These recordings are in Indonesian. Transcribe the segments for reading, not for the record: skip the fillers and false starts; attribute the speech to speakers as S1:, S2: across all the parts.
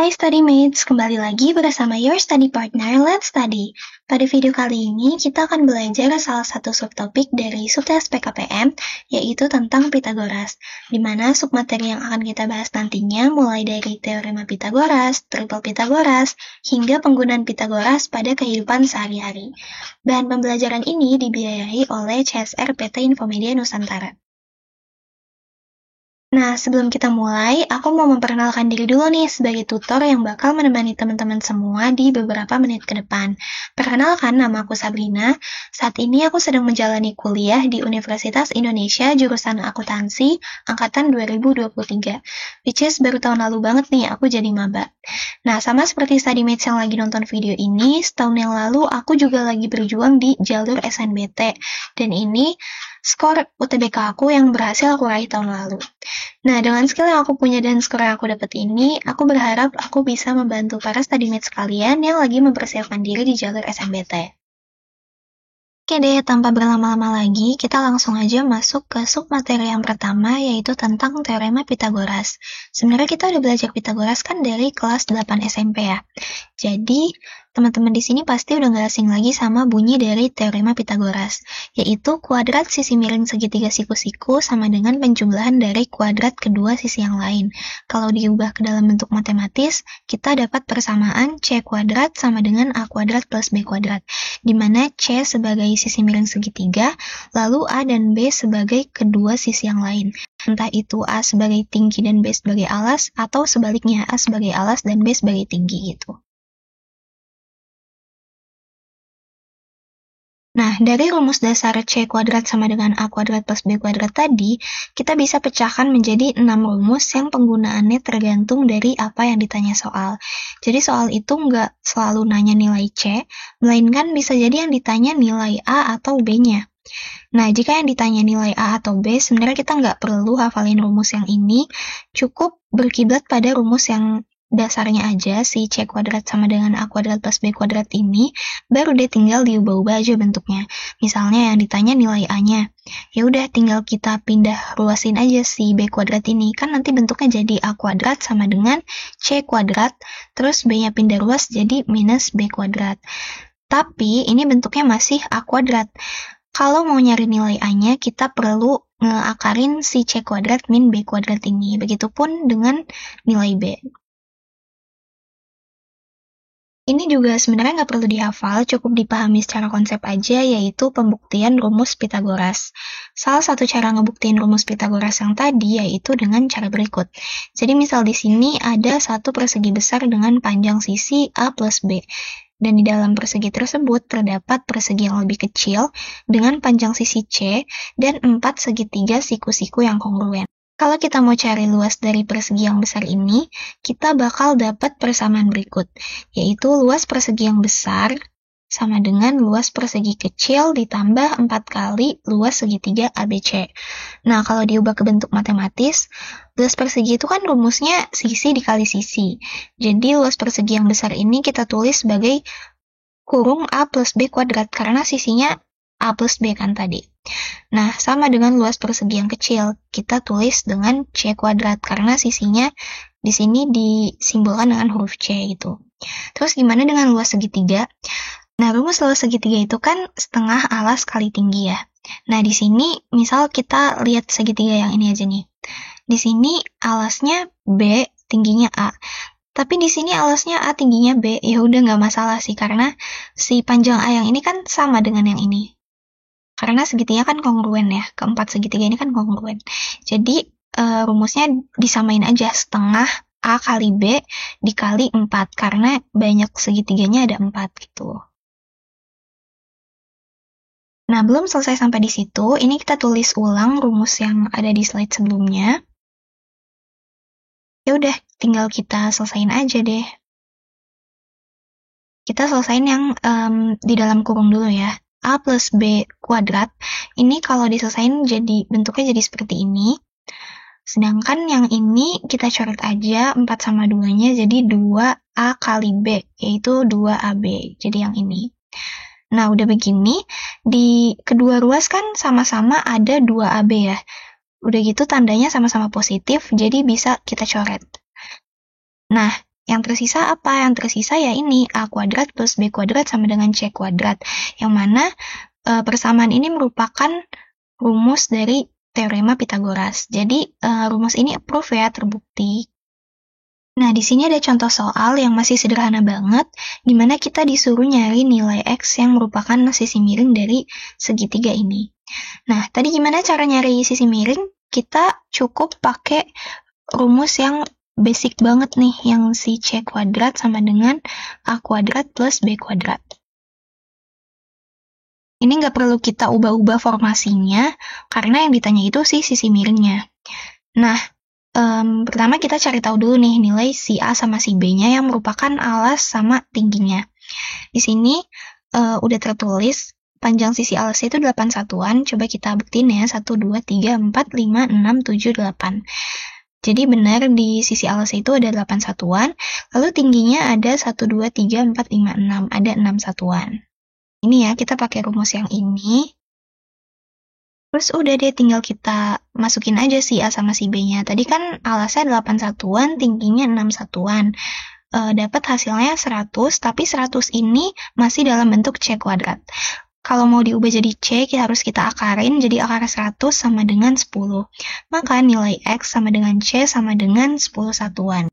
S1: Hai Studymates, kembali lagi bersama your study partner, Let's Study. Pada video kali ini, kita akan belajar salah satu subtopik dari subtes PKPM, yaitu tentang Pitagoras, di mana submateri yang akan kita bahas nantinya mulai dari teorema Pitagoras, triple Pitagoras, hingga penggunaan Pitagoras pada kehidupan sehari-hari. Bahan pembelajaran ini dibiayai oleh CSR PT Infomedia Nusantara. Nah, sebelum kita mulai, aku mau memperkenalkan diri dulu nih sebagai tutor yang bakal menemani teman-teman semua di beberapa menit ke depan. Perkenalkan, nama aku Sabrina. Saat ini aku sedang menjalani kuliah di Universitas Indonesia jurusan akuntansi angkatan 2023. Which is baru tahun lalu banget nih aku jadi maba. Nah, sama seperti studymates yang lagi nonton video ini, setahun yang lalu aku juga lagi berjuang di jalur SNBT. Dan ini skor UTBK aku yang berhasil aku raih tahun lalu. Nah, dengan skill yang aku punya dan skor yang aku dapat ini, aku berharap aku bisa membantu para studymates kalian yang lagi mempersiapkan diri di jalur SNBT. Oke deh, tanpa berlama-lama lagi, kita langsung aja masuk ke submateri yang pertama, yaitu tentang teorema Pitagoras. Sebenarnya kita udah belajar Pitagoras kan dari kelas 8 SMP ya. Jadi, teman-teman di sini pasti udah gak asing lagi sama bunyi dari teorema Pitagoras, yaitu kuadrat sisi miring segitiga siku-siku sama dengan penjumlahan dari kuadrat kedua sisi yang lain. Kalau diubah ke dalam bentuk matematis, kita dapat persamaan C kuadrat sama dengan A kuadrat plus B kuadrat, di mana C sebagai sisi miring segitiga, lalu A dan B sebagai kedua sisi yang lain. Entah itu A sebagai tinggi dan B sebagai alas, atau sebaliknya A sebagai alas dan B sebagai tinggi gitu. Nah, dari rumus dasar C kuadrat sama dengan A kuadrat plus B kuadrat tadi, kita bisa pecahkan menjadi 6 rumus yang penggunaannya tergantung dari apa yang ditanya soal. Jadi soal itu nggak selalu nanya nilai C, melainkan bisa jadi yang ditanya nilai A atau B-nya. Nah, jika yang ditanya nilai A atau B, sebenarnya kita nggak perlu hafalin rumus yang ini, cukup berkiblat pada rumus yang dasarnya aja, si C kuadrat sama dengan A kuadrat plus B kuadrat ini, baru deh tinggal diubah-ubah aja bentuknya. Misalnya yang ditanya nilai A-nya, ya udah tinggal kita pindah ruasin aja si B kuadrat ini, kan nanti bentuknya jadi A kuadrat sama dengan C kuadrat, terus B-nya pindah ruas jadi minus B kuadrat. Tapi ini bentuknya masih A kuadrat. Kalau mau nyari nilai A-nya, kita perlu ngeakarin si C kuadrat min B kuadrat ini. Begitupun dengan nilai B. Ini juga sebenarnya nggak perlu dihafal, cukup dipahami secara konsep aja, yaitu pembuktian rumus Pitagoras. Salah satu cara ngebuktiin rumus Pitagoras yang tadi yaitu dengan cara berikut. Jadi misal di sini ada satu persegi besar dengan panjang sisi A plus B. Dan di dalam persegi tersebut terdapat persegi yang lebih kecil dengan panjang sisi C dan 4 segitiga siku-siku yang kongruen. Kalau kita mau cari luas dari persegi yang besar ini, kita bakal dapat persamaan berikut, yaitu luas persegi yang besar sama dengan luas persegi kecil ditambah 4 kali luas segitiga ABC. Nah, kalau diubah ke bentuk matematis, luas persegi itu kan rumusnya sisi dikali sisi. Jadi luas persegi yang besar ini kita tulis sebagai kurung A plus B kuadrat, karena sisinya A plus B kan tadi. Nah, sama dengan luas persegi yang kecil, kita tulis dengan C kuadrat, karena sisinya di sini disimbolkan dengan huruf C gitu. Terus gimana dengan luas segitiga? Nah, rumus luas segitiga itu kan setengah alas kali tinggi ya. Nah, di sini misal kita lihat segitiga yang ini aja nih. Di sini alasnya B, tingginya A. Tapi di sini alasnya A, tingginya B. Ya udah nggak masalah sih, karena si panjang A yang ini kan sama dengan yang ini. Karena segitiga kan kongruen ya, keempat segitiga ini kan kongruen. Jadi rumusnya disamain aja, setengah A kali B dikali 4, karena banyak segitiganya ada 4 gitu. Nah, belum selesai sampai di situ, ini kita tulis ulang rumus yang ada di slide sebelumnya. Ya udah, tinggal kita selesain aja deh. Kita selesain yang di dalam kurung dulu ya. A plus B kuadrat, ini kalau diselesain jadi bentuknya jadi seperti ini. Sedangkan yang ini kita coret aja 4 sama 2-nya jadi 2A kali B, yaitu 2AB. Jadi yang ini. Nah, udah begini, di kedua ruas kan sama-sama ada 2AB ya. Udah gitu tandanya sama-sama positif, jadi bisa kita coret. Nah, Yang tersisa apa? Yang tersisa ya ini, A kuadrat plus B kuadrat sama dengan C kuadrat. Yang mana persamaan ini merupakan rumus dari teorema Pitagoras. Jadi, rumus ini approve ya, terbukti. Nah, di sini ada contoh soal yang masih sederhana banget, di mana kita disuruh nyari nilai X yang merupakan sisi miring dari segitiga ini. Nah, tadi gimana cara nyari sisi miring? Kita cukup pakai rumus yang basic banget nih, yang si C kuadrat sama dengan A kuadrat plus B kuadrat. Ini nggak perlu kita ubah-ubah formasinya, karena yang ditanya itu sisi miringnya. Nah, pertama kita cari tahu dulu nih nilai si A sama si B-nya yang merupakan alas sama tingginya. Di sini udah tertulis panjang sisi alasnya itu 8 satuan. Coba kita buktiin ya, 1, 2, 3, 4, 5, 6, 7, 8. Jadi benar di sisi alasnya itu ada 8 satuan, lalu tingginya ada 1, 2, 3, 4, 5, 6, ada 6 satuan. Ini ya, kita pakai rumus yang ini. Terus udah deh, tinggal kita masukin aja si A sama si B-nya. Tadi kan alasnya 8 satuan, tingginya 6 satuan. Dapat hasilnya 100, tapi 100 ini masih dalam bentuk C kuadrat. Kalau mau diubah jadi C, harus kita akarin, jadi akar 100 sama dengan 10. Maka nilai X sama dengan C sama dengan 10 satuan.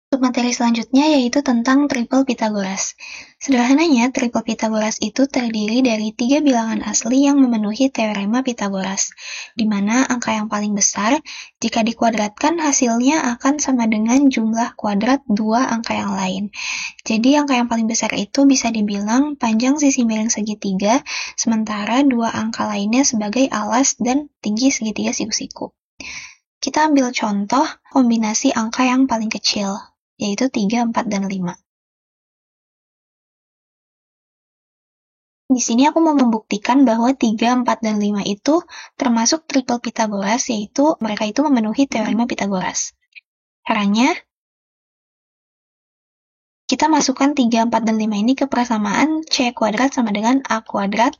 S1: Untuk materi selanjutnya yaitu tentang triple Pitagoras. Sederhananya, triple Pitagoras itu terdiri dari 3 bilangan asli yang memenuhi teorema Pitagoras, di mana angka yang paling besar, jika dikuadratkan hasilnya akan sama dengan jumlah kuadrat 2 angka yang lain. Jadi angka yang paling besar itu bisa dibilang panjang sisi miring segitiga, sementara 2 angka lainnya sebagai alas dan tinggi segitiga siku-siku. Kita ambil contoh kombinasi angka yang paling kecil, yaitu 3, 4, dan 5. Di sini aku mau membuktikan bahwa 3, 4, dan 5 itu termasuk triple Pitagoras, yaitu mereka itu memenuhi teorema Pitagoras. Caranya, kita masukkan 3, 4, dan 5 ini ke persamaan C kuadrat sama dengan A kuadrat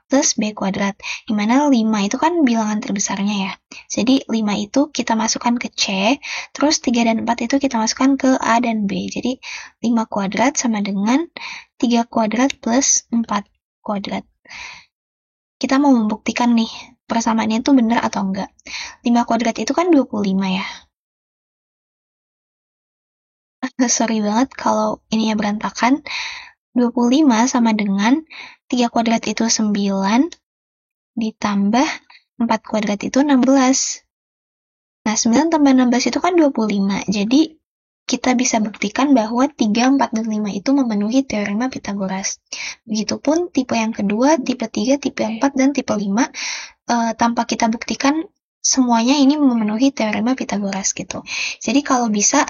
S1: plus B kuadrat, di mana 5 itu kan bilangan terbesarnya ya. Jadi 5 itu kita masukkan ke C, terus 3 dan 4 itu kita masukkan ke A dan B. Jadi 5 kuadrat sama dengan 3 kuadrat plus 4 kuadrat. Kita mau membuktikan nih, persamaannya itu benar atau enggak. 5 kuadrat itu kan 25 ya. Sorry banget kalau ininya berantakan. 25 sama dengan 3 kuadrat itu 9, ditambah 4 kuadrat itu 16. Nah, 9 tambah 16 itu kan 25. Jadi, kita bisa buktikan bahwa 3, 4, dan 5 itu memenuhi teorema Pitagoras. Begitupun tipe yang kedua, tipe 3, tipe 4, dan tipe 5, tanpa kita buktikan, semuanya ini memenuhi teorema Pitagoras gitu. Jadi, kalau bisa,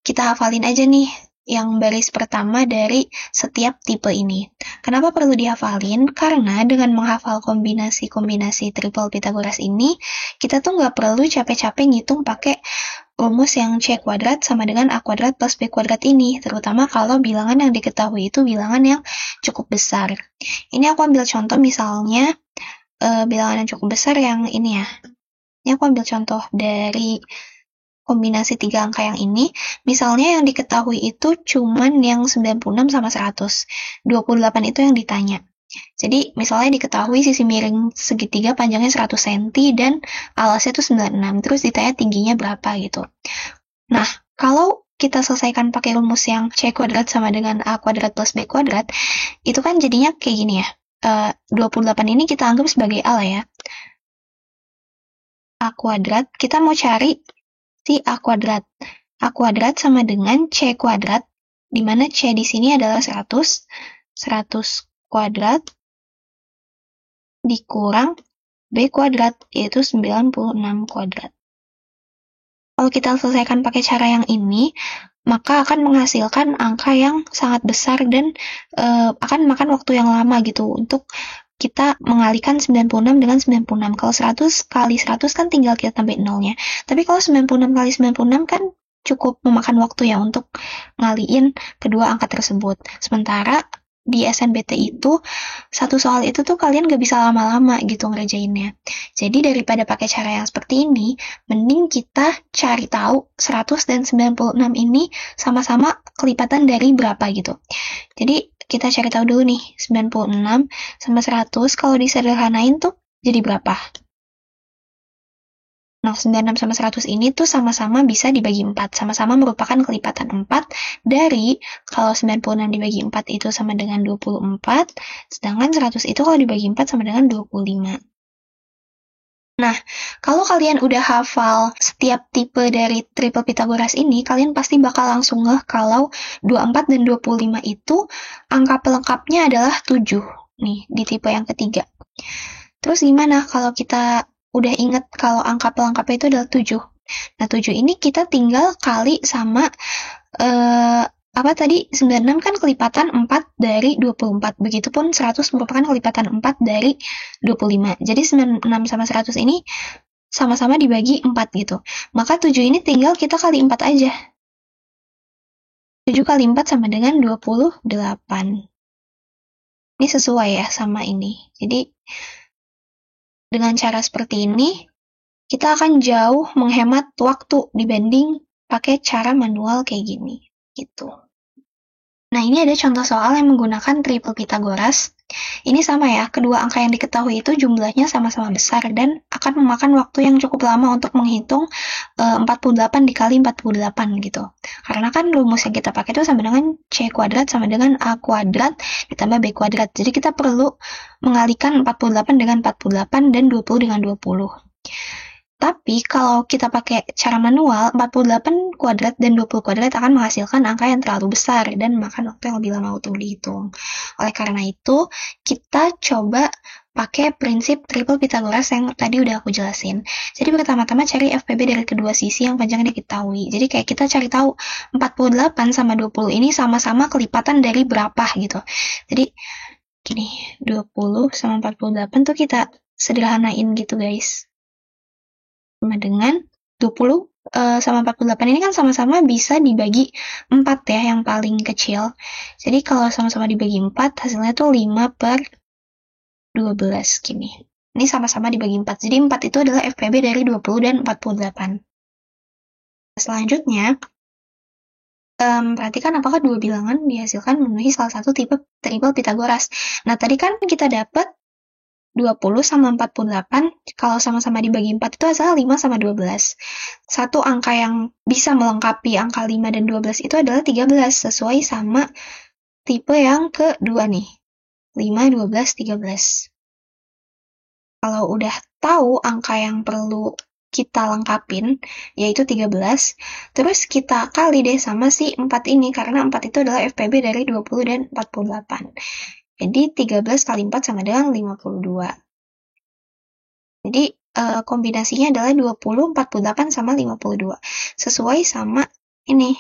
S1: kita hafalin aja nih yang baris pertama dari setiap tipe ini. Kenapa perlu dihafalin? Karena dengan menghafal kombinasi-kombinasi triple Pitagoras ini, kita tuh nggak perlu capek-capek ngitung pakai rumus yang C kuadrat sama dengan A kuadrat plus B kuadrat ini, terutama kalau bilangan yang diketahui itu bilangan yang cukup besar. Ini aku ambil contoh misalnya bilangan yang cukup besar yang ini ya. Ini aku ambil contoh dari kombinasi 3 angka yang ini, misalnya yang diketahui itu cuman yang 96 sama 100. 28 itu yang ditanya. Jadi, misalnya diketahui sisi miring segitiga panjangnya 100 cm dan alasnya itu 96, terus ditanya tingginya berapa gitu. Nah, kalau kita selesaikan pakai rumus yang C kuadrat sama dengan A kuadrat plus B kuadrat, itu kan jadinya kayak gini ya. 28 ini kita anggap sebagai A lah ya. A kuadrat, kita mau cari si A kuadrat. A kuadrat sama dengan C kuadrat, di mana C di sini adalah 100 kuadrat dikurang B kuadrat, yaitu 96 kuadrat. Kalau kita selesaikan pakai cara yang ini, maka akan menghasilkan angka yang sangat besar dan akan makan waktu yang lama gitu untuk kita mengalihkan 96 dengan 96. Kalau 100 kali 100 kan tinggal kita tambah nolnya. Tapi kalau 96 kali 96 kan cukup memakan waktu ya untuk ngaliin kedua angka tersebut. Sementara di SNBT itu, satu soal itu tuh kalian gak bisa lama-lama gitu ngerjainnya. Jadi daripada pakai cara yang seperti ini, mending kita cari tahu 100 dan 96 ini sama-sama kelipatan dari berapa gitu. Jadi kita cari tahu dulu nih, 96 sama 100 kalau disederhanain tuh jadi berapa? Nah, 96 sama 100 ini tuh sama-sama bisa dibagi 4. Sama-sama merupakan kelipatan 4 dari kalau 96 dibagi 4 itu sama dengan 24, sedangkan 100 itu kalau dibagi 4 sama dengan 25. Nah, kalau kalian udah hafal setiap tipe dari triple Pythagoras ini, kalian pasti bakal langsung ngeh kalau 24 dan 25 itu angka pelengkapnya adalah 7. Nih, di tipe yang ketiga. Terus gimana kalau kita udah inget kalau angka pelengkapnya itu adalah 7? Nah, 7 ini kita tinggal kali sama 96 kan kelipatan 4 dari 24. Begitupun 100 merupakan kelipatan 4 dari 25. Jadi 96 sama 100 ini sama-sama dibagi 4 gitu. Maka 7 ini tinggal kita kali 4 aja. 7 kali 4 sama dengan 28. Ini sesuai ya sama ini. Jadi dengan cara seperti ini, kita akan jauh menghemat waktu dibanding pakai cara manual kayak gini, gitu. Nah, ini ada contoh soal yang menggunakan triple Pythagoras. Ini sama ya, kedua angka yang diketahui itu jumlahnya sama-sama besar dan akan memakan waktu yang cukup lama untuk menghitung 48 dikali 48 gitu. Karena kan rumus yang kita pakai itu sama dengan C kuadrat sama dengan A kuadrat ditambah B kuadrat. Jadi kita perlu mengalihkan 48 dengan 48 dan 20 dengan 20. Tapi kalau kita pakai cara manual, 48 kuadrat dan 20 kuadrat akan menghasilkan angka yang terlalu besar dan makan waktu yang lebih lama untuk dihitung. Oleh karena itu, kita coba pakai prinsip triple Pythagoras yang tadi udah aku jelasin. Jadi pertama-tama cari FPB dari kedua sisi yang panjangnya diketahui. Jadi kayak kita cari tahu 48 sama 20 ini sama-sama kelipatan dari berapa gitu. Jadi gini, 20 sama 48 tuh kita sederhanain gitu guys. Sama dengan 20 sama 48 ini kan sama-sama bisa dibagi 4 ya, yang paling kecil. Jadi kalau sama-sama dibagi 4, hasilnya tuh 5 per 12 gini. Ini sama-sama dibagi 4. Jadi 4 itu adalah FPB dari 20 dan 48. Selanjutnya, perhatikan apakah dua bilangan dihasilkan memenuhi salah satu tipe triple Pythagoras. Nah, tadi kan kita dapat 20 sama 48, kalau sama-sama dibagi 4 itu hasilnya 5 sama 12. Satu angka yang bisa melengkapi angka 5 dan 12 itu adalah 13, sesuai sama tipe yang kedua nih. 5, 12, 13. Kalau udah tahu angka yang perlu kita lengkapin, yaitu 13, terus kita kali deh sama si 4 ini, karena 4 itu adalah FPB dari 20 dan 48. Jadi 13 kali 4 sama dengan 52. Jadi kombinasinya adalah 20, 48, sama 52. Sesuai sama ini.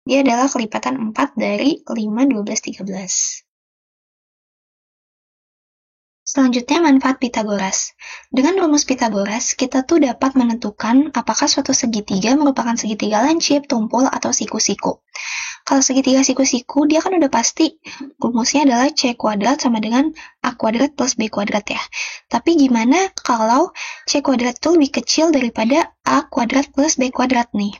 S1: Dia adalah kelipatan 4 dari 5, 12, 13. Selanjutnya, manfaat Pythagoras. Dengan rumus Pythagoras, kita tuh dapat menentukan apakah suatu segitiga merupakan segitiga lancip, tumpul, atau siku-siku. Kalau segitiga siku-siku, dia kan udah pasti rumusnya adalah C kuadrat sama dengan A kuadrat plus B kuadrat ya. Tapi gimana kalau C kuadrat itu lebih kecil daripada A kuadrat plus B kuadrat nih?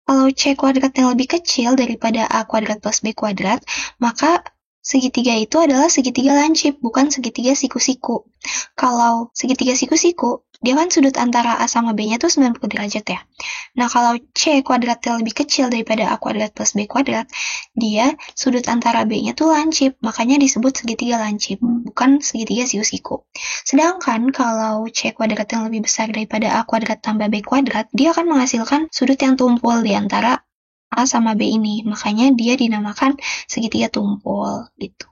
S1: Kalau C kuadrat yang lebih kecil daripada A kuadrat plus B kuadrat, maka segitiga itu adalah segitiga lancip, bukan segitiga siku-siku. Kalau segitiga siku-siku, dia kan sudut antara A sama B-nya tuh 90 derajat ya. Nah, kalau C kuadratnya lebih kecil daripada A kuadrat plus B kuadrat, dia sudut antara B-nya tuh lancip, makanya disebut segitiga lancip, bukan segitiga siku-siku. Sedangkan kalau C kuadrat yang lebih besar daripada A kuadrat tambah B kuadrat, dia akan menghasilkan sudut yang tumpul di antara A sama B ini, makanya dia dinamakan segitiga tumpul gitu.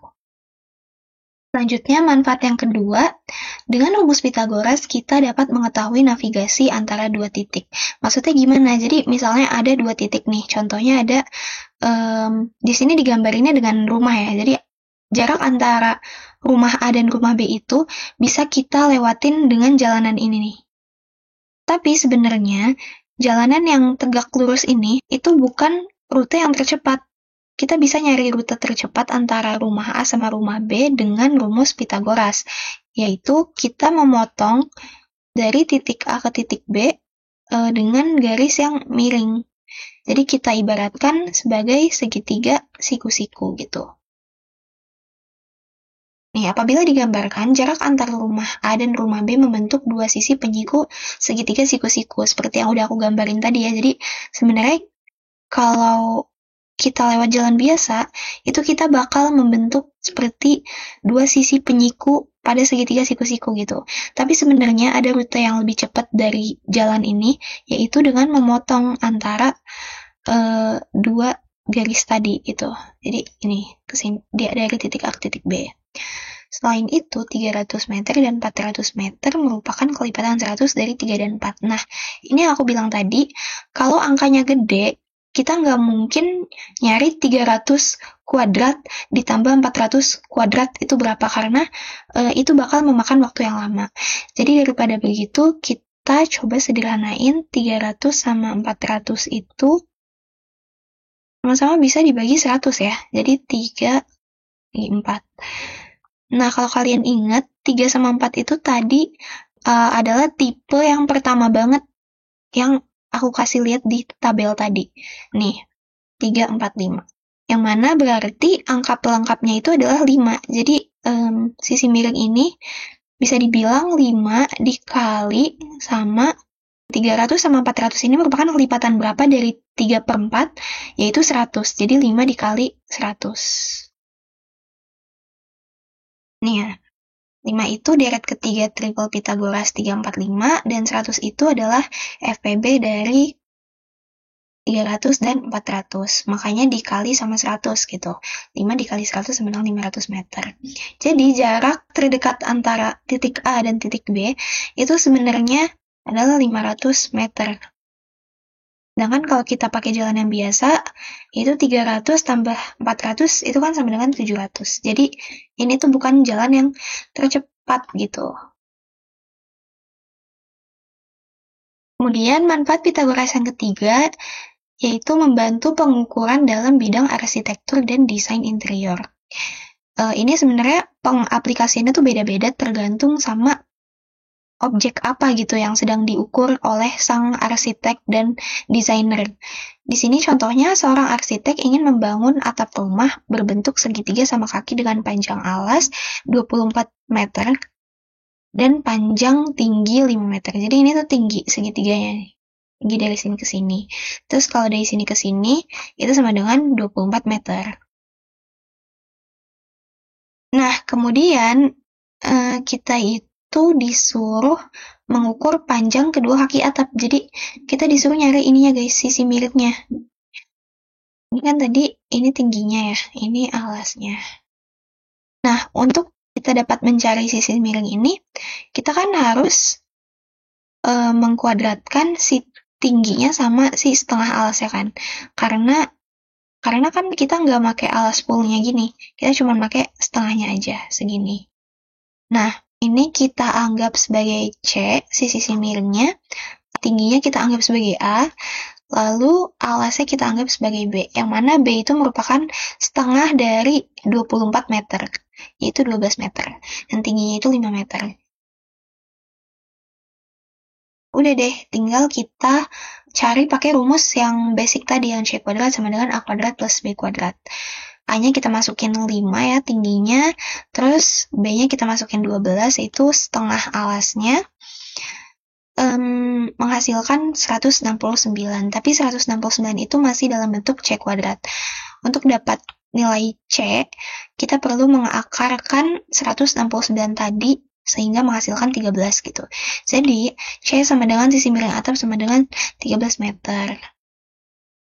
S1: Selanjutnya, manfaat yang kedua, dengan rumus Pythagoras kita dapat mengetahui navigasi antara dua titik. Maksudnya gimana? Jadi misalnya ada dua titik nih, contohnya ada di sini digambarinnya dengan rumah ya. Jadi jarak antara rumah A dan rumah B itu bisa kita lewatin dengan jalanan ini nih. Tapi sebenarnya jalanan yang tegak lurus ini itu bukan rute yang tercepat. kita bisa nyari rute tercepat antara rumah A sama rumah B dengan rumus Pitagoras, yaitu kita memotong dari titik A ke titik B dengan garis yang miring. Jadi kita ibaratkan sebagai segitiga siku-siku gitu. Nih, apabila digambarkan, jarak antara rumah A dan rumah B membentuk dua sisi penyiku segitiga siku-siku, seperti yang udah aku gambarin tadi ya. Jadi, sebenarnya kalau kita lewat jalan biasa, itu kita bakal membentuk seperti dua sisi penyiku pada segitiga siku-siku gitu. Tapi sebenarnya ada rute yang lebih cepat dari jalan ini, yaitu dengan memotong antara dua garis tadi gitu. Jadi ini kesini dia dari titik A ke titik B. Selain itu, 300 meter dan 400 meter merupakan kelipatan 100 dari 3 dan 4. Nah, ini yang aku bilang tadi, kalau angkanya gede, kita nggak mungkin nyari 300 kuadrat ditambah 400 kuadrat itu berapa, karena itu bakal memakan waktu yang lama. Jadi daripada begitu, kita coba sederhanain 300 sama 400 itu sama-sama bisa dibagi 100 ya. Jadi 3 bagi 4. Nah, kalau kalian ingat, 3 sama 4 itu tadi adalah tipe yang pertama banget yang aku kasih lihat di tabel tadi. Nih, 3, 4, 5. Yang mana berarti angka pelengkapnya itu adalah 5. Jadi, sisi miring ini bisa dibilang 5 dikali sama 300 sama 400 ini merupakan kelipatan berapa dari 3/4, yaitu 100. Jadi 5 dikali 100. Nih ya, 5 itu deret ketiga triple Pitagoras 345, dan 100 itu adalah FPB dari 300 dan 400. Makanya dikali sama 100 gitu. 5 dikali 100 sama dengan 500 meter. Jadi jarak terdekat antara titik A dan titik B itu sebenarnya adalah 500 meter. Sedangkan kalau kita pakai jalan yang biasa, itu 300 tambah 400 itu kan sama dengan 700. Jadi ini tuh bukan jalan yang tercepat gitu. Kemudian manfaat Pitagoras yang ketiga, yaitu membantu pengukuran dalam bidang arsitektur dan desain interior. Ini sebenarnya pengaplikasiannya tuh beda-beda tergantung sama objek apa gitu yang sedang diukur oleh sang arsitek dan desainer. Di sini contohnya seorang arsitek ingin membangun atap rumah berbentuk segitiga sama kaki dengan panjang alas 24 meter dan panjang tinggi 5 meter. Jadi ini tuh tinggi segitiganya nih. Tinggi dari sini ke sini. Terus kalau dari sini ke sini itu sama dengan 24 meter. Nah, kemudian kita itu disuruh mengukur panjang kedua kaki atap. Jadi kita disuruh nyari ininya guys, sisi miringnya. Ini kan tadi ini tingginya ya, ini alasnya. Nah, untuk kita dapat mencari sisi miring ini, kita kan harus mengkuadratkan si tingginya sama si setengah alasnya kan. Karena kan kita nggak pakai alas fullnya gini, kita cuma pakai setengahnya aja, segini. Nah, ini kita anggap sebagai C, sisi miringnya, tingginya kita anggap sebagai A, lalu alasnya kita anggap sebagai B, yang mana B itu merupakan setengah dari 24 meter, yaitu 12 meter, dan tingginya itu 5 meter. Udah deh, tinggal kita cari pakai rumus yang basic tadi, yang C kuadrat sama dengan A kuadrat plus B kuadrat. A-nya kita masukin 5 ya tingginya, terus B-nya kita masukin 12, yaitu setengah alasnya, menghasilkan 169. Tapi 169 itu masih dalam bentuk C kuadrat. Untuk dapat nilai C, kita perlu mengakarkan 169 tadi, sehingga menghasilkan 13 gitu. Jadi, C sama dengan sisi miring atap sama dengan 13 meter.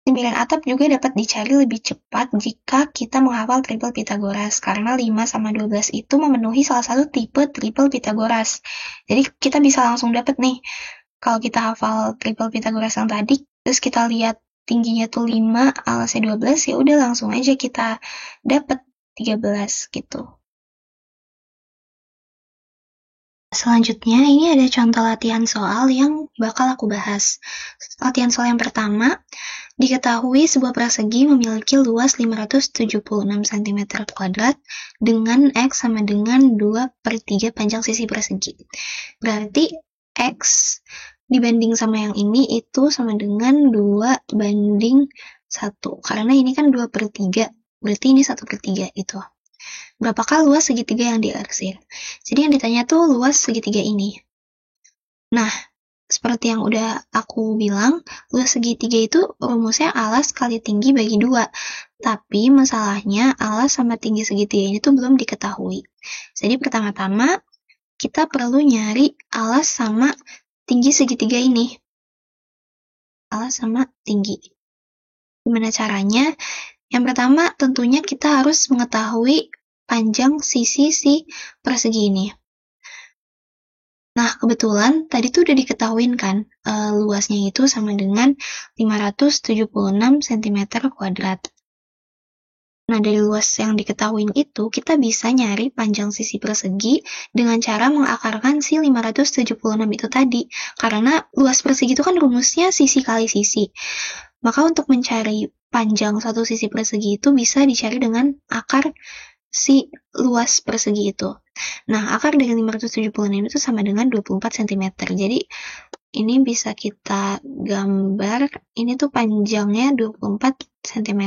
S1: Sisi miring atap juga dapat dicari lebih cepat jika kita menghafal triple Pitagoras, karena 5 sama 12 itu memenuhi salah satu tipe triple Pitagoras. Jadi kita bisa langsung dapat nih, kalau kita hafal triple Pitagoras yang tadi, terus kita lihat tingginya tuh 5, alasnya 12, ya udah langsung aja kita dapat 13 gitu. Selanjutnya, ini ada contoh latihan soal yang bakal aku bahas. Latihan soal yang pertama, Diketahui sebuah persegi memiliki luas 576 cm kuadrat dengan X sama dengan 2/3 panjang sisi persegi. Berarti X dibanding sama yang ini itu sama dengan 2/1. Karena ini kan 2/3, berarti ini 1/3 itu. Berapakah luas segitiga yang diarsir? Jadi yang ditanya tuh luas segitiga ini. Nah, seperti yang udah aku bilang, luas segitiga itu rumusnya alas kali tinggi bagi 2. Tapi masalahnya alas sama tinggi segitiga ini tuh belum diketahui. Jadi pertama-tama kita perlu nyari alas sama tinggi segitiga ini. Alas sama tinggi. Gimana caranya? Yang pertama tentunya kita harus mengetahui panjang sisi si persegi ini. Nah, kebetulan tadi tuh udah diketahuin kan, luasnya itu sama dengan 576 cm kuadrat. Nah, dari luas yang diketahuin itu, kita bisa nyari panjang sisi persegi dengan cara mengakarkan si 576 itu tadi. Karena luas persegi itu kan rumusnya sisi kali sisi. Maka untuk mencari panjang satu sisi persegi itu bisa dicari dengan akar si luas persegi itu. Nah, akar dari 576 itu sama dengan 24 cm. Jadi, ini bisa kita gambar. Ini tuh panjangnya 24 cm.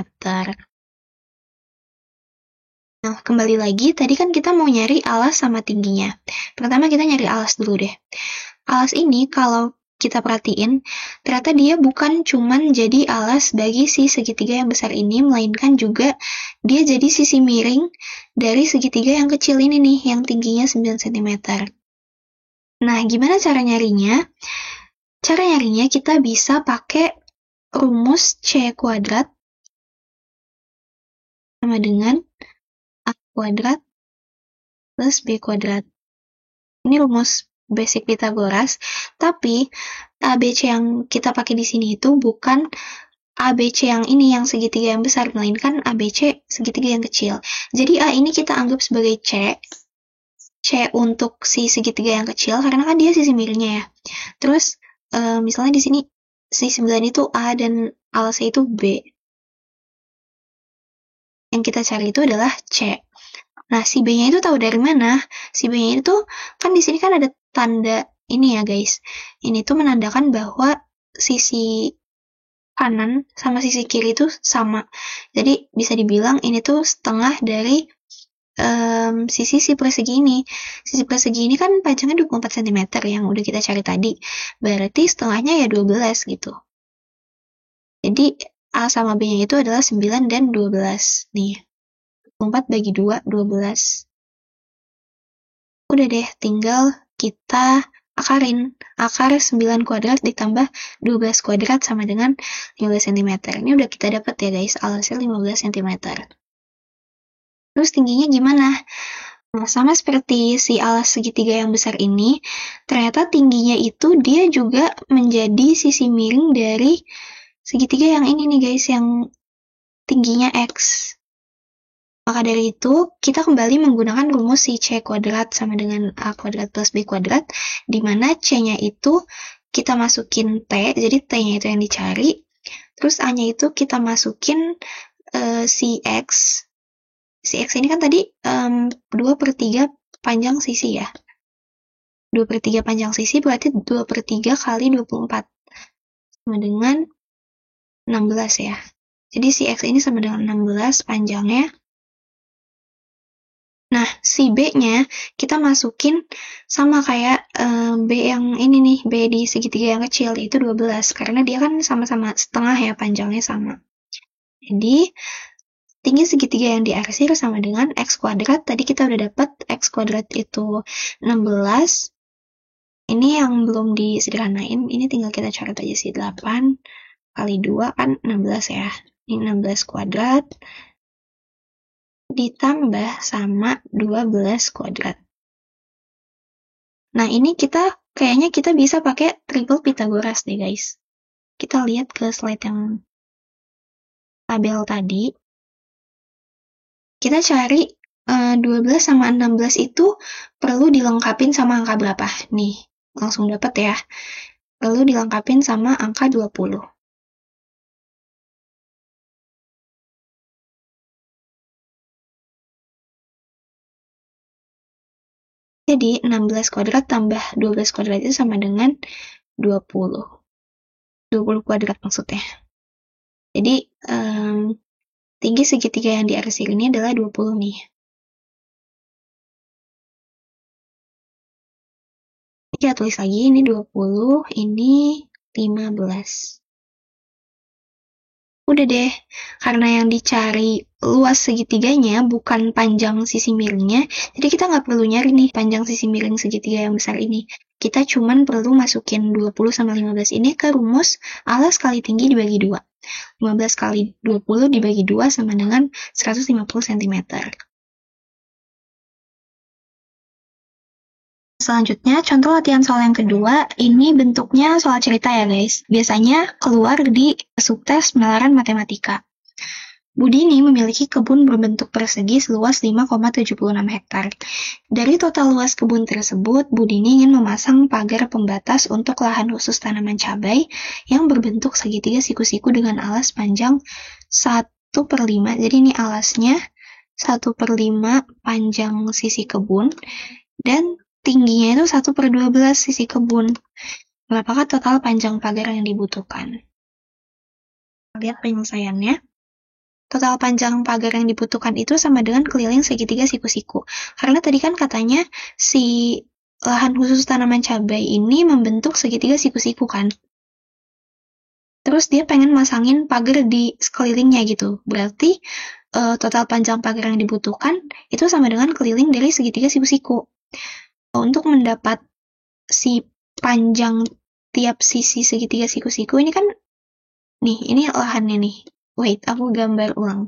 S1: Nah, kembali lagi, tadi kan kita mau nyari alas sama tingginya. Pertama kita nyari alas dulu deh. Alas ini kalau kita perhatiin, ternyata dia bukan cuman jadi alas bagi si segitiga yang besar ini, melainkan juga dia jadi sisi miring dari segitiga yang kecil ini nih, yang tingginya 9 cm. Nah, gimana cara nyarinya? Cara nyarinya kita bisa pakai rumus C kuadrat sama dengan A kuadrat plus B kuadrat. Ini rumus basic Pythagoras, tapi ABC yang kita pakai di sini itu bukan ABC yang ini, yang segitiga yang besar, melainkan ABC segitiga yang kecil. Jadi A ini kita anggap sebagai C untuk si segitiga yang kecil, karena kan dia sisi miringnya ya. Terus, misalnya di sini, si 9 itu A dan alasnya itu B. Yang kita cari itu adalah C. Nah, si B-nya itu tahu dari mana? Si B-nya itu, kan di sini kan ada tanda ini ya guys. Ini tuh menandakan bahwa sisi kanan sama sisi kiri itu sama. Jadi bisa dibilang ini tuh setengah dari sisi persegi ini. Sisi persegi ini kan panjangnya 24 cm yang udah kita cari tadi. Berarti setengahnya ya 12 gitu. Jadi A sama B-nya itu adalah 9 dan 12. Nih. 4 bagi 2, 12. Udah deh, tinggal kita akarin. Akar 9 kuadrat ditambah 12 kuadrat sama dengan 15 cm. Ini udah kita dapat ya guys, alasnya 15 cm. Terus tingginya gimana? Nah, sama seperti si alas segitiga yang besar ini, ternyata tingginya itu dia juga menjadi sisi miring dari segitiga yang ini nih guys, yang tingginya X. Maka dari itu, kita kembali menggunakan rumus si C kuadrat sama dengan A kuadrat plus B kuadrat, di mana C-nya itu kita masukin T, jadi T-nya itu yang dicari, terus A-nya itu kita masukin si X. Si X ini kan tadi 2/3 panjang sisi ya. 2/3 panjang sisi berarti 2/3 kali 24. Sama dengan 16 ya. Jadi si X ini sama dengan 16 panjangnya. Nah, si B-nya kita masukin sama kayak B yang ini nih, B di segitiga yang kecil, yaitu 12. Karena dia kan sama-sama setengah ya, panjangnya sama. Jadi, tinggi segitiga yang diarsir sama dengan X kuadrat. Tadi kita udah dapat X kuadrat itu 16. Ini yang belum disederhanain, ini tinggal kita coret aja sih, 8 kali 2 kan 16 ya. Ini 16 kuadrat. Ditambah sama 12 kuadrat. Nah, ini kayaknya kita bisa pakai triple Pythagoras deh, guys. Kita lihat ke slide yang tabel tadi. Kita cari 12 sama 16 itu perlu dilengkapin sama angka berapa? Nih, langsung dapat ya. Perlu dilengkapin sama angka 20. Jadi 16 kuadrat tambah 12 kuadrat itu sama dengan 20. 20 kuadrat maksudnya. Jadi tinggi segitiga yang diarsir ini adalah 20 nih. Kita tulis lagi, ini 20, ini 15. Udah deh, karena yang dicari luas segitiganya bukan panjang sisi miringnya, jadi kita nggak perlu nyari nih panjang sisi miring segitiga yang besar ini. Kita cuman perlu masukin 20 sama 15 ini ke rumus alas kali tinggi dibagi 2. 15 kali 20 dibagi 2 sama dengan 150 cm. Selanjutnya, contoh latihan soal yang kedua, ini bentuknya soal cerita ya guys. Biasanya keluar di subtes penalaran matematika. Budi ini memiliki kebun berbentuk persegi seluas 5,76 hektar. Dari total luas kebun tersebut, Budi ini ingin memasang pagar pembatas untuk lahan khusus tanaman cabai yang berbentuk segitiga siku-siku dengan alas panjang 1/5. Jadi ini alasnya 1/5 panjang sisi kebun dan tingginya itu 1/12 sisi kebun. Berapakah total panjang pagar yang dibutuhkan? Lihat penyelesaiannya. Total panjang pagar yang dibutuhkan itu sama dengan keliling segitiga siku-siku. Karena tadi kan katanya si lahan khusus tanaman cabai ini membentuk segitiga siku-siku kan. Terus dia pengen masangin pagar di sekelilingnya gitu. Berarti total panjang pagar yang dibutuhkan itu sama dengan keliling dari segitiga siku-siku. Untuk mendapat si panjang tiap sisi segitiga siku-siku ini kan, nih ini lahannya nih. Wait, aku gambar ulang.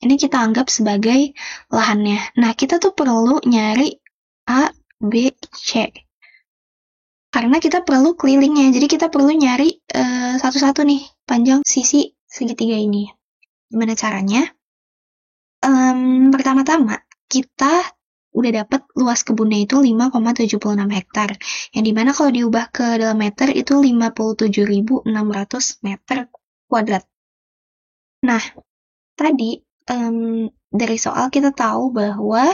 S1: Ini kita anggap sebagai lahannya. Nah, kita tuh perlu nyari A, B, C. Karena kita perlu kelilingnya, jadi kita perlu nyari satu-satu nih, panjang sisi segitiga ini. Gimana caranya? Pertama-tama, kita udah dapat luas kebunnya itu 5,76 hektar. Yang dimana kalau diubah ke dalam meter itu 57.600 meter kuadrat. Nah, tadi dari soal kita tahu bahwa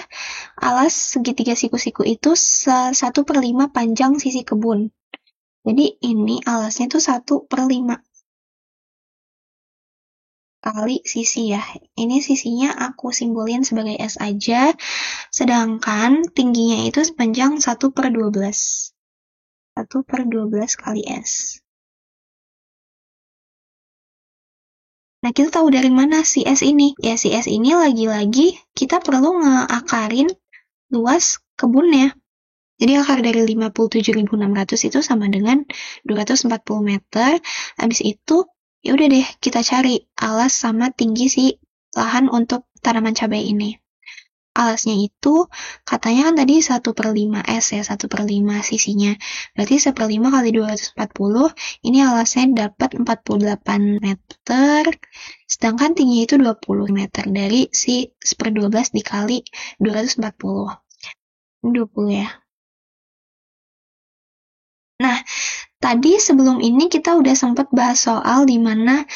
S1: alas segitiga siku-siku itu 1/5 panjang sisi kebun. Jadi ini alasnya itu 1/5 kali sisi ya. Ini sisinya aku simbolin sebagai S aja, sedangkan tingginya itu sepanjang 1/12. 1/12 kali S. Nah, kita tahu dari mana si S ini? Ya, si S ini lagi-lagi kita perlu ngeakarin luas kebunnya. Jadi akar dari 57.600 itu sama dengan 240 meter. Habis itu, ya udah deh, kita cari alas sama tinggi si lahan untuk tanaman cabai ini. Alasnya itu katanya kan tadi 1/5 S ya, 1/5 sisinya. Berarti 1/5 kali 240, ini alasnya dapat 48 meter, sedangkan tingginya itu 20 meter dari si 1/12 dikali 240. 20 ya. Nah, tadi sebelum ini kita udah sempat bahas soal di mana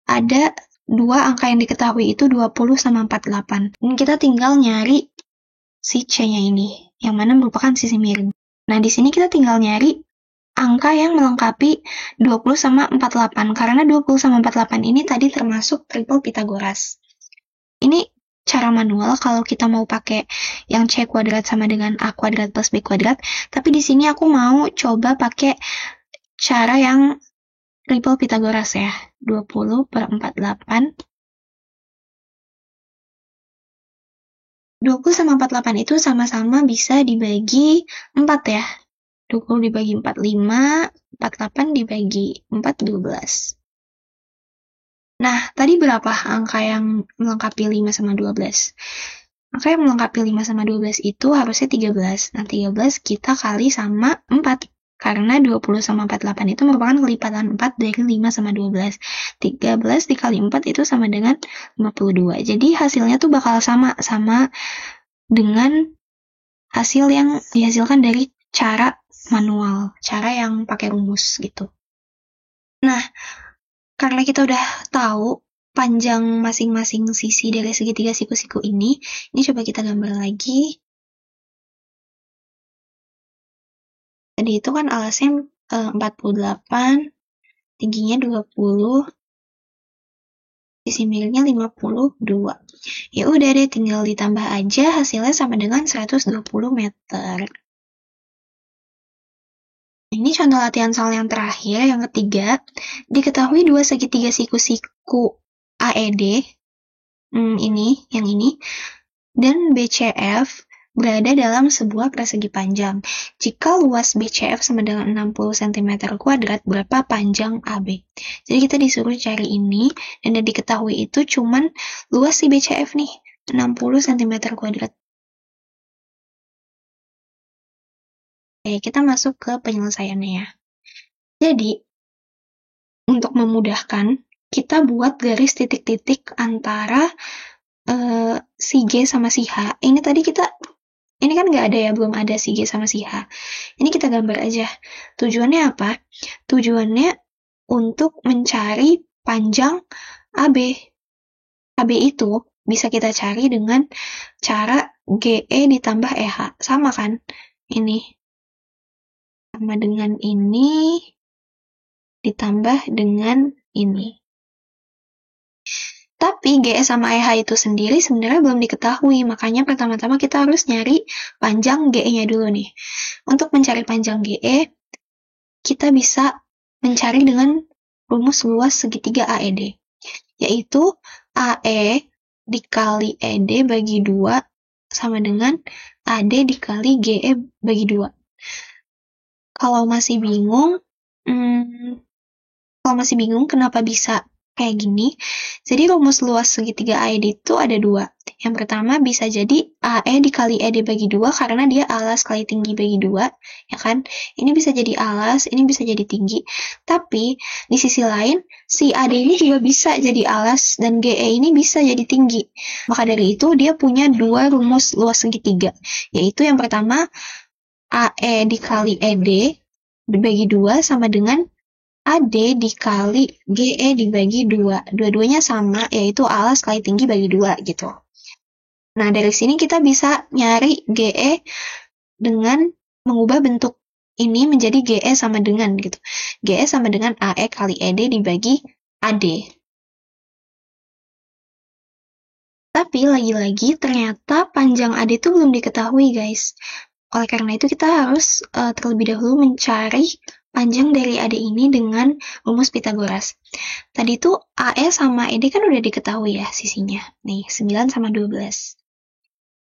S1: ada dua angka yang diketahui itu 20 sama 48. Dan kita tinggal nyari si C-nya ini, yang mana merupakan sisi miring. Nah, di sini kita tinggal nyari angka yang melengkapi 20 sama 48, karena 20 sama 48 ini tadi termasuk triple Pythagoras. Ini cara manual kalau kita mau pakai yang C kuadrat sama dengan A kuadrat plus B kuadrat, tapi di sini aku mau coba pakai cara yang triple Pythagoras ya. 20/48. 20 sama 48 itu sama-sama bisa dibagi 4 ya. 20 dibagi 4, 5. 48 dibagi 4, 12. Nah, tadi berapa angka yang melengkapi 5 sama 12? Angka yang melengkapi 5 sama 12 itu harusnya 13. Nah, 13 kita kali sama 4. Karena 20 sama 48 itu merupakan kelipatan 4 dari 5 sama 12. 13 dikali 4 itu sama dengan 52. Jadi hasilnya tuh bakal sama dengan hasil yang dihasilkan dari cara manual, cara yang pakai rumus gitu. Nah, karena kita udah tahu panjang masing-masing sisi dari segitiga siku-siku ini coba kita gambar lagi. Tadi itu kan alasnya 48, tingginya 20, sisi miringnya 52. Ya udah deh, tinggal ditambah aja, hasilnya sama dengan 120 meter. Ini contoh latihan soal yang terakhir, yang ketiga. Diketahui dua segitiga siku-siku AED, yang ini, dan BCF berada dalam sebuah persegi panjang. Jika luas BCF sama dengan 60 cm kuadrat, berapa panjang AB? Jadi kita disuruh cari ini, dan yang diketahui itu cuman luas si BCF nih, 60 cm kuadrat. Oke, kita masuk ke penyelesaiannya ya. Jadi, untuk memudahkan, kita buat garis titik-titik antara si G sama si H. Ini kan nggak ada ya, belum ada si G sama si H. Ini kita gambar aja. Tujuannya apa? Tujuannya untuk mencari panjang AB. AB itu bisa kita cari dengan cara GE ditambah EH. Sama kan? Ini. Sama dengan ini ditambah dengan ini. Tapi GE sama EH itu sendiri sebenarnya belum diketahui, makanya pertama-tama kita harus nyari panjang GE-nya dulu nih. Untuk mencari panjang GE, kita bisa mencari dengan rumus luas segitiga AED, yaitu AE dikali ED bagi 2 sama dengan AD dikali GE bagi 2. Kalau masih bingung kenapa bisa kayak gini, jadi rumus luas segitiga AED itu ada 2. Yang pertama bisa jadi AE dikali ED bagi 2 karena dia alas kali tinggi bagi 2, ya kan? Ini bisa jadi alas, ini bisa jadi tinggi. Tapi di sisi lain, si AD ini juga bisa jadi alas dan GE ini bisa jadi tinggi. Maka dari itu dia punya 2 rumus luas segitiga, yaitu yang pertama AE dikali ED dibagi 2 sama dengan AD dikali GE dibagi 2. Dua-duanya sama, yaitu alas kali tinggi bagi 2 gitu. Nah, dari sini kita bisa nyari GE dengan mengubah bentuk ini menjadi GE sama dengan gitu. GE sama dengan AE kali ED dibagi AD. Tapi lagi-lagi ternyata panjang AD itu belum diketahui, guys. Oleh karena itu kita harus terlebih dahulu mencari panjang dari AD ini dengan rumus Pythagoras. Tadi tuh AE sama ED kan udah diketahui ya sisinya. Nih, 9 sama 12.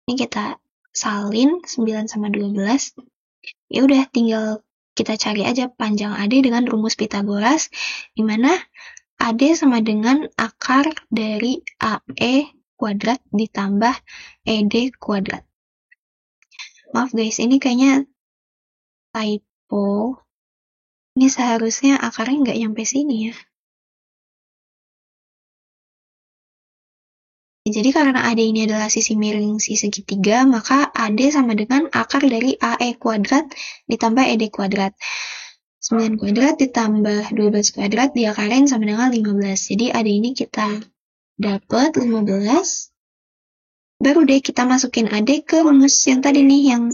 S1: Ini kita salin 9 sama 12. Ya udah, tinggal kita cari aja panjang AD dengan rumus Pythagoras, di mana AD sama dengan akar dari AE kuadrat ditambah ED kuadrat. Maaf guys, ini kayaknya typo. Ini seharusnya akarnya nggak nyampe sini ya. Jadi karena AD ini adalah sisi miring si segitiga, maka AD sama dengan akar dari AE kuadrat ditambah ED kuadrat. 9 kuadrat ditambah 12 kuadrat diakarin sama dengan 15. Jadi AD ini kita dapat 15. Baru deh kita masukin AD ke rumus yang tadi nih, yang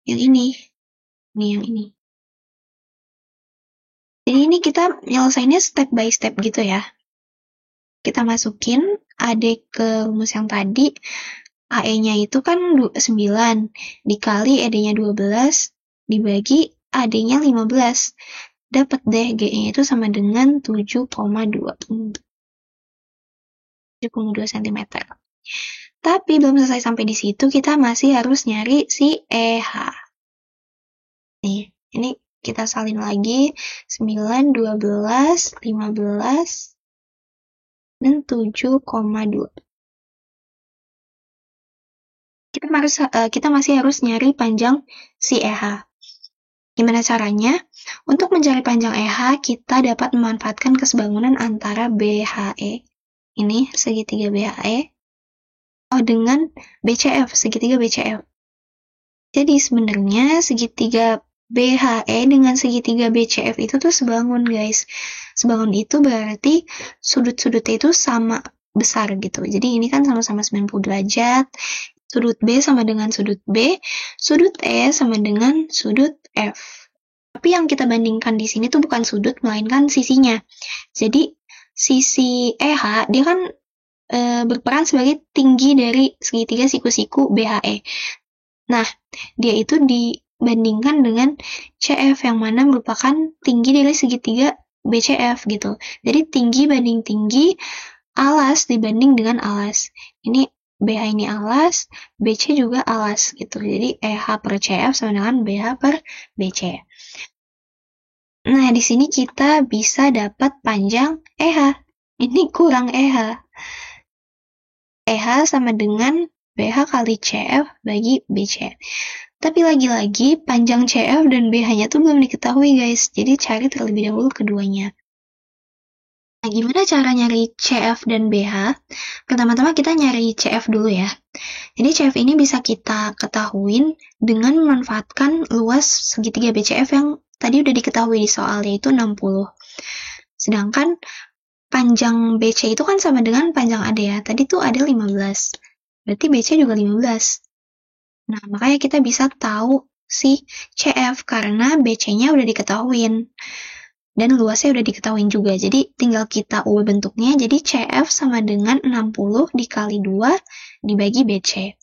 S1: ini. Nih, yang ini. Jadi ini kita nyelesainnya step by step gitu ya. Kita masukin AD ke rumus yang tadi, AE-nya itu kan 9, dikali ED-nya 12, dibagi AD-nya 15. Dapat deh GE-nya itu sama dengan 7,2 cm. Tapi belum selesai sampai di situ, kita masih harus nyari si EH. Nih, ini kita salin lagi, 9, 12, 15, dan 7,2. Kita masih harus nyari panjang si EH. Gimana caranya? Untuk mencari panjang EH, kita dapat memanfaatkan kesebangunan antara BHE, ini segitiga BHE, dengan BCF, segitiga BCF. Jadi sebenarnya segitiga BHE dengan segitiga BCF itu tuh sebangun, guys. Sebangun itu berarti sudut-sudutnya itu sama besar gitu. Jadi ini kan sama-sama 90 derajat. Sudut B sama dengan sudut B, sudut E sama dengan sudut F. Tapi yang kita bandingkan di sini tuh bukan sudut, melainkan sisinya. Jadi sisi EH dia kan berperan sebagai tinggi dari segitiga siku-siku BHE. Nah, dia itu dibandingkan dengan CF yang mana merupakan tinggi dari segitiga BCF gitu. Jadi tinggi banding tinggi, alas dibanding dengan alas. Ini BH ini alas, BC juga alas gitu. Jadi EH per CF sama dengan BH per BC. Nah, di sini kita bisa dapat panjang EH. Ini kurang EH. EH sama dengan BH kali CF bagi BC. Tapi lagi-lagi panjang CF dan BH-nya tuh belum diketahui, guys. Jadi cari terlebih dahulu keduanya. Nah, gimana cara nyari CF dan BH? Pertama-tama kita nyari CF dulu ya. Jadi CF ini bisa kita ketahuin dengan memanfaatkan luas segitiga BCF yang tadi udah diketahui di soal, yaitu 60. Sedangkan panjang BC itu kan sama dengan panjang AD ya. Tadi tuh ada 15. Berarti BC juga 15. Nah, makanya kita bisa tahu si CF karena BC-nya udah diketahuin. Dan luasnya udah diketahuin juga. Jadi tinggal kita ubah bentuknya. Jadi CF sama dengan 60 dikali 2 dibagi BC.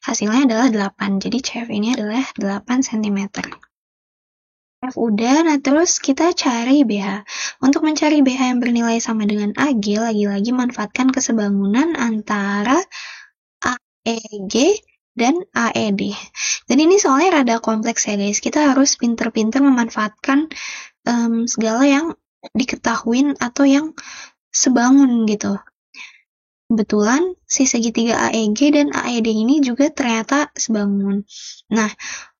S1: Hasilnya adalah 8. Jadi CF ini adalah 8 cm. F udah, nah terus kita cari BH. Untuk mencari BH yang bernilai sama dengan AG, lagi-lagi manfaatkan kesebangunan antara AEG dan AED. Dan ini soalnya rada kompleks ya guys, kita harus pinter-pinter memanfaatkan segala yang diketahuin atau yang sebangun gitu. Kebetulan si segitiga AEG dan AED ini juga ternyata sebangun. Nah,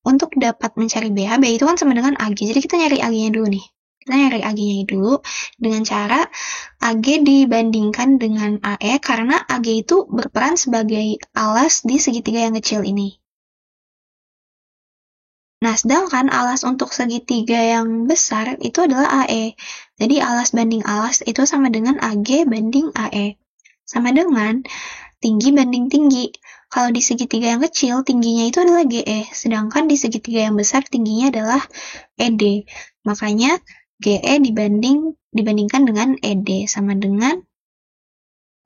S1: untuk dapat mencari BH, BH itu kan sama dengan AG. Jadi kita nyari AG-nya dulu nih. Kita nyari AG-nya dulu dengan cara AG dibandingkan dengan AE karena AG itu berperan sebagai alas di segitiga yang kecil ini. Nah, sedangkan alas untuk segitiga yang besar itu adalah AE. Jadi alas banding alas itu sama dengan AG banding AE. Sama dengan tinggi banding tinggi. Kalau di segitiga yang kecil, tingginya itu adalah GE, sedangkan di segitiga yang besar, tingginya adalah ED. Makanya, GE dibandingkan dengan ED, sama dengan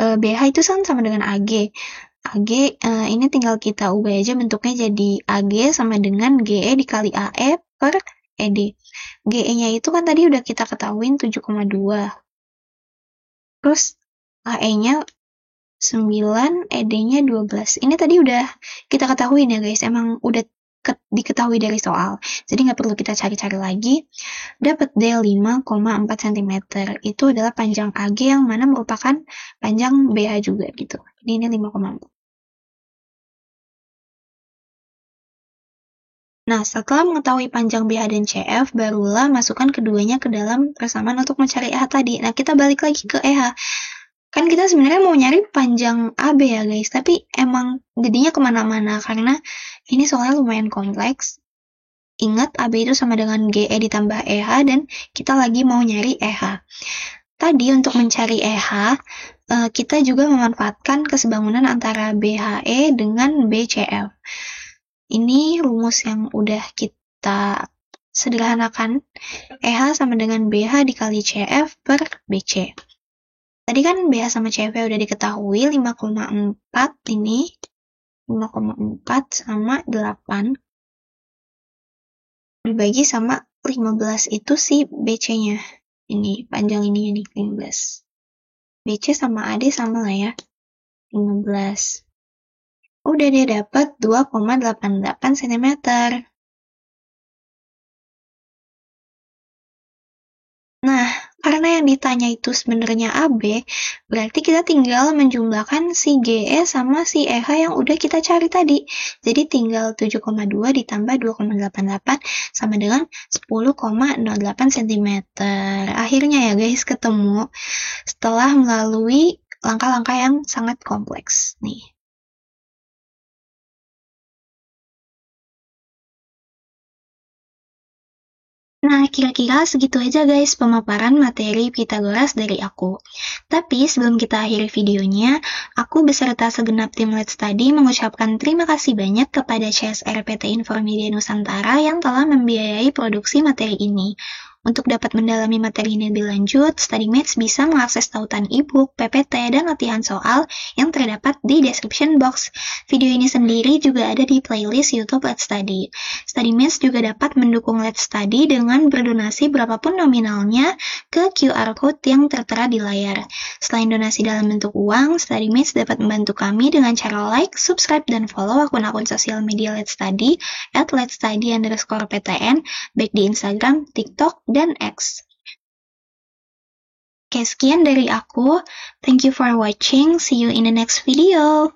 S1: BH itu sama dengan AG. AG, ini tinggal kita ubah aja bentuknya jadi AG sama dengan GE dikali AE per ED. GE-nya itu kan tadi udah kita ketahuin 7,2. Terus, AE-nya 9, ED-nya 12. Ini tadi udah kita ketahui ya guys, emang udah diketahui dari soal. Jadi nggak perlu kita cari-cari lagi. Dapat D 5,4 cm. Itu adalah panjang AG yang mana merupakan panjang BH juga gitu. Jadi ini 5,4. Nah, setelah mengetahui panjang BH dan CF, barulah masukkan keduanya ke dalam persamaan untuk mencari EH tadi. Nah, kita balik lagi ke EH. Kan kita sebenarnya mau nyari panjang AB ya guys, tapi emang jadinya kemana-mana karena ini soalnya lumayan kompleks. Ingat AB itu sama dengan GE ditambah EH dan kita lagi mau nyari EH. Tadi untuk mencari EH, kita juga memanfaatkan kesebangunan antara BHE dengan BCF. Ini rumus yang udah kita sederhanakan. EH sama dengan BH dikali CF per BC. Tadi kan BH sama CF udah diketahui 5,4 ini 5,4 sama 8 dibagi sama 15 itu si BC-nya. Ini panjang ini 15. BC sama AD sama lah ya. 15. Udah dia dapat 2,88 cm. Nah, karena yang ditanya itu sebenarnya AB, berarti kita tinggal menjumlahkan si GE sama si EH yang udah kita cari tadi. Jadi tinggal 7,2 ditambah 2,88 sama dengan 10,08 cm. Akhirnya ya guys ketemu setelah melalui langkah-langkah yang sangat kompleks. Nih. Nah, kira-kira segitu aja guys pemaparan materi Pythagoras dari aku. Tapi sebelum kita akhiri videonya, aku beserta segenap tim Let's Study mengucapkan terima kasih banyak kepada CSR PT Informedia Nusantara yang telah membiayai produksi materi ini. Untuk dapat mendalami materi ini lebih lanjut, StudyMates bisa mengakses tautan e-book, PPT, dan latihan soal yang terdapat di description box. Video ini sendiri juga ada di playlist YouTube Let's Study. StudyMates juga dapat mendukung Let's Study dengan berdonasi berapapun nominalnya ke QR Code yang tertera di layar. Selain donasi dalam bentuk uang, StudyMates dapat membantu kami dengan cara like, subscribe, dan follow akun-akun sosial media Let's Study @letsstudy_ptn, baik di Instagram, TikTok, dan X. Oke, sekian dari aku. Thank you for watching. See you in the next video.